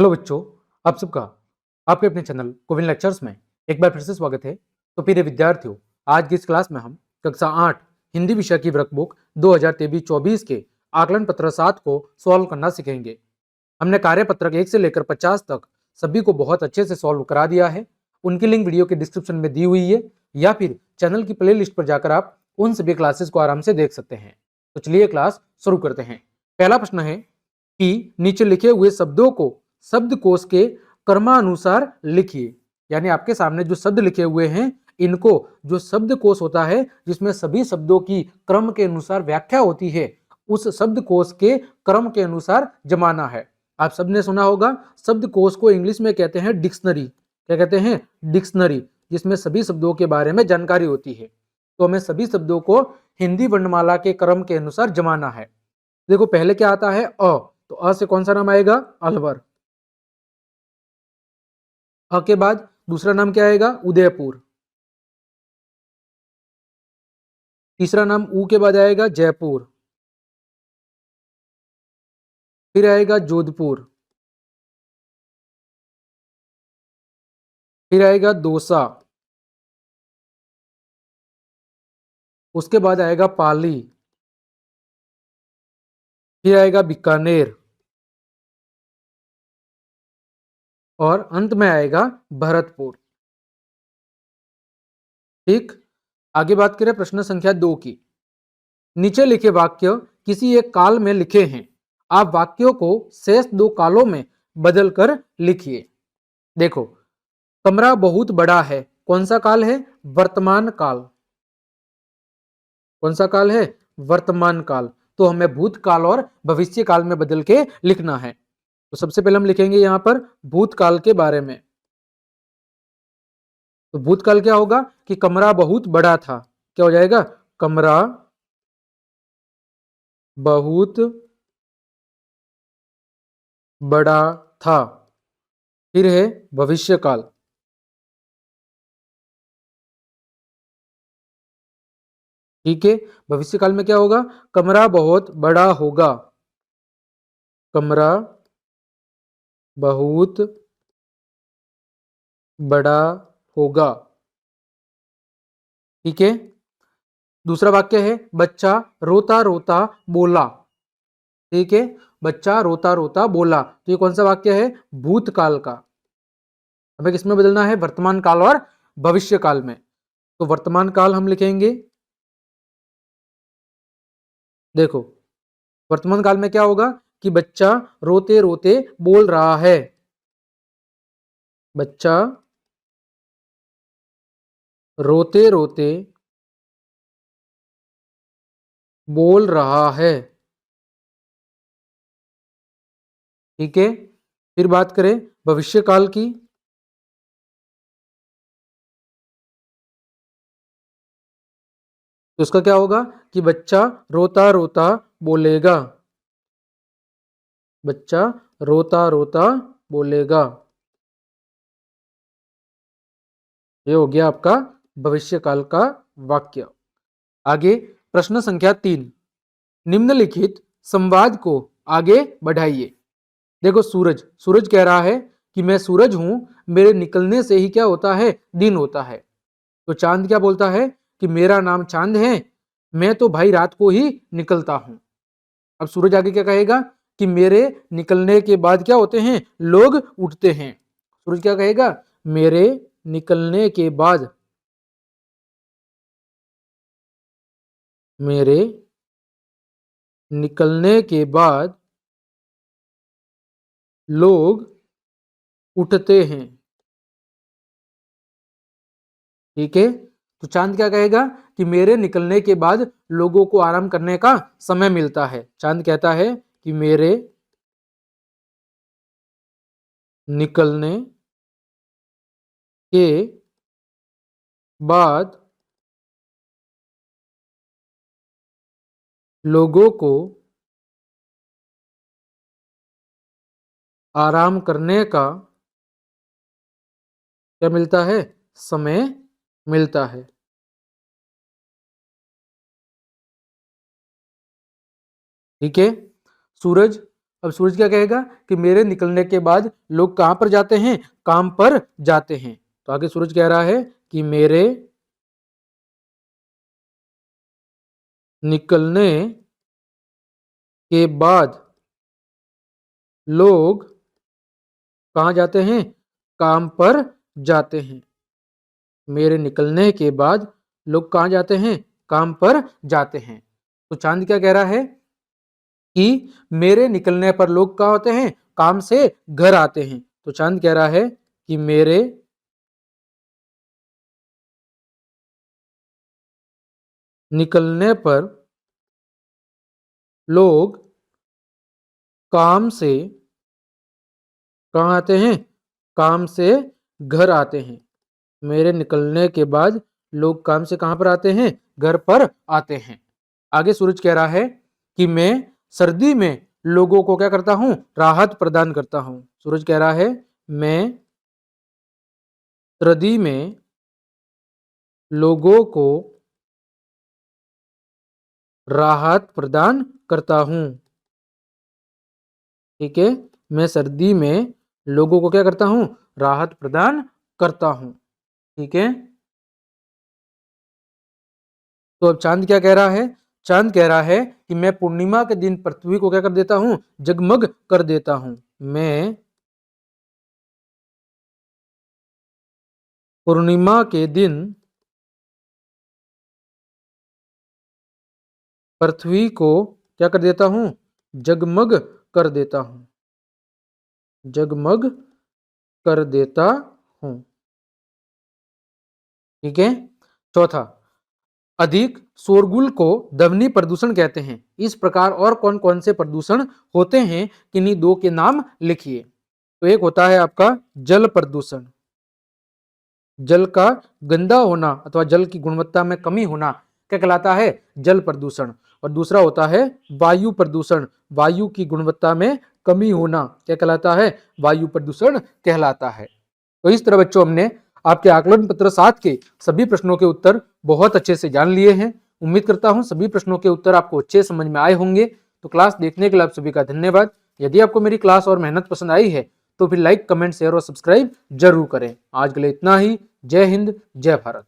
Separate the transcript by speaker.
Speaker 1: Hello बच्चों, आप सबका आपके अपने चैनल कोविन लेक्चर्स में एक बार फिर से स्वागत है। तो प्रिय विद्यार्थियों, आज की इस क्लास में हम कक्षा 8 हिंदी विषय की वर्कबुक 2023-24 के आकलन पत्र 7 को सॉल्व करना सीखेंगे। हमने कार्यपत्रक 1 से लेकर 50 तक सभी को बहुत अच्छे से सॉल्व करा दिया है। उनकी लिंक वीडियो के डिस्क्रिप्शन में दी हुई है या फिर चैनल की प्ले लिस्ट पर जाकर आप उन सभी क्लासेस को आराम से देख सकते हैं। तो चलिए क्लास शुरू करते हैं। पहला प्रश्न है कि नीचे लिखे हुए शब्दों को शब्दकोश के क्रमानुसार लिखिए। यानी आपके सामने जो शब्द लिखे हुए हैं, इनको जो शब्दकोश होता है जिसमें सभी शब्दों की क्रम के अनुसार व्याख्या होती है, उस शब्दकोश के क्रम के अनुसार जमाना है। आप सबने सुना होगा, शब्दकोश को इंग्लिश में कहते हैं डिक्शनरी। क्या कहते हैं? डिक्शनरी, जिसमें सभी शब्दों के बारे में जानकारी होती है। तो हमें सभी शब्दों को हिंदी वर्णमाला के क्रम के अनुसार जमाना है। देखो, पहले क्या आता है? अ। तो अ से कौन सा नाम आएगा? अलवर। अ के बाद दूसरा नाम क्या आएगा? उदयपुर। तीसरा नाम ऊ के बाद आएगा जयपुर। फिर आएगा जोधपुर। फिर आएगा दौसा। उसके बाद आएगा पाली। फिर आएगा बीकानेर और अंत में आएगा भरतपुर। ठीक। आगे बात करें प्रश्न संख्या 2 की। नीचे लिखे वाक्य किसी एक काल में लिखे हैं। आप वाक्यों को शेष 2 कालों में बदलकर लिखिए। देखो, कमरा बहुत बड़ा है, कौन सा काल है? वर्तमान काल। कौन सा काल है? वर्तमान काल। तो हमें भूतकाल और भविष्य काल में बदल के लिखना है। तो सबसे पहले हम लिखेंगे यहां पर भूतकाल के बारे में। तो भूतकाल क्या होगा कि कमरा बहुत बड़ा था। क्या हो जाएगा? कमरा बहुत बड़ा था। फिर है भविष्य काल। ठीक है। भविष्य काल में क्या होगा? कमरा बहुत बड़ा होगा। कमरा बहुत बड़ा होगा। ठीक है। दूसरा वाक्य है बच्चा रोता रोता बोला। ठीक है। बच्चा रोता रोता बोला। तो ये कौन सा वाक्य है? भूतकाल का। हमें किसमें बदलना है? वर्तमान काल और भविष्य काल में। तो वर्तमान काल हम लिखेंगे। देखो, वर्तमान काल में क्या होगा कि बच्चा रोते रोते बोल रहा है। बच्चा रोते रोते बोल रहा है। ठीक है। फिर बात करें भविष्य काल की। तो उसका क्या होगा कि बच्चा रोता रोता बोलेगा। बच्चा रोता रोता बोलेगा। ये हो गया आपका भविष्य काल का वाक्य। आगे प्रश्न संख्या 3। निम्नलिखित संवाद को आगे बढ़ाइए। देखो, सूरज सूरज कह रहा है कि मैं सूरज हूं, मेरे निकलने से ही क्या होता है? दिन होता है। तो चांद क्या बोलता है कि मेरा नाम चांद है, मैं तो भाई रात को ही निकलता हूं। अब सूरज आगे क्या कहेगा कि मेरे निकलने के बाद क्या होते हैं? लोग उठते हैं। सूरज क्या कहेगा? मेरे निकलने के बाद, मेरे निकलने के बाद लोग उठते हैं। ठीक है। तो चांद क्या कहेगा कि मेरे निकलने के बाद लोगों को आराम करने का समय मिलता है। चांद कहता है कि मेरे निकलने के बाद लोगों को आराम करने का क्या मिलता है? समय मिलता है। ठीक है। सूरज अब सूरज क्या कहेगा कि मेरे निकलने के बाद लोग कहां पर जाते हैं, काम पर जाते हैं। तो आगे सूरज कह रहा है कि मेरे निकलने के बाद लोग कहां जाते हैं, काम पर जाते हैं। मेरे निकलने के बाद लोग कहां जाते हैं, काम पर जाते हैं। तो चांद क्या कह रहा है कि मेरे निकलने पर लोग क्या होते हैं, काम से घर आते हैं। तो चांद कह रहा है कि मेरे निकलने पर लोग काम से कहाँ आते हैं, काम से घर आते हैं। मेरे निकलने के बाद लोग काम से कहां पर आते हैं, घर पर आते हैं। आगे सूरज कह रहा है कि मैं सर्दी में लोगों को क्या करता हूं, राहत प्रदान करता हूं। सूरज कह रहा है मैं सर्दी में लोगों को राहत प्रदान करता हूं। ठीक है, मैं सर्दी में लोगों को क्या करता हूं, राहत प्रदान करता हूं। ठीक है, तो अब चांद क्या कह रहा है, चांद कह रहा है कि मैं पूर्णिमा के दिन पृथ्वी को क्या कर देता हूं, जगमग कर देता हूं। मैं पूर्णिमा के दिन पृथ्वी को क्या कर देता हूं, जगमग कर देता हूं, जगमग कर देता हूं। ठीक है, चौथा, अधिक शोरगुल को ध्वनि प्रदूषण कहते हैं। इस प्रकार और कौन कौन से प्रदूषण होते हैं, किन्हीं दो के नाम लिखिए। तो एक होता है आपका जल प्रदूषण, जल का गंदा होना अथवा जल की गुणवत्ता में कमी होना क्या कहलाता है, जल प्रदूषण। और दूसरा होता है वायु प्रदूषण, वायु की गुणवत्ता में कमी होना क्या कहलाता है, वायु प्रदूषण कहलाता है। तो इस तरह बच्चों हमने आपके आकलन पत्र 7 के सभी प्रश्नों के उत्तर बहुत अच्छे से जान लिए हैं। उम्मीद करता हूं सभी प्रश्नों के उत्तर आपको अच्छे समझ में आए होंगे। तो क्लास देखने के लिए आप सभी का धन्यवाद। यदि आपको मेरी क्लास और मेहनत पसंद आई है तो फिर लाइक, कमेंट, शेयर और सब्सक्राइब जरूर करें। आज के लिए इतना ही। जय हिंद, जय भारत।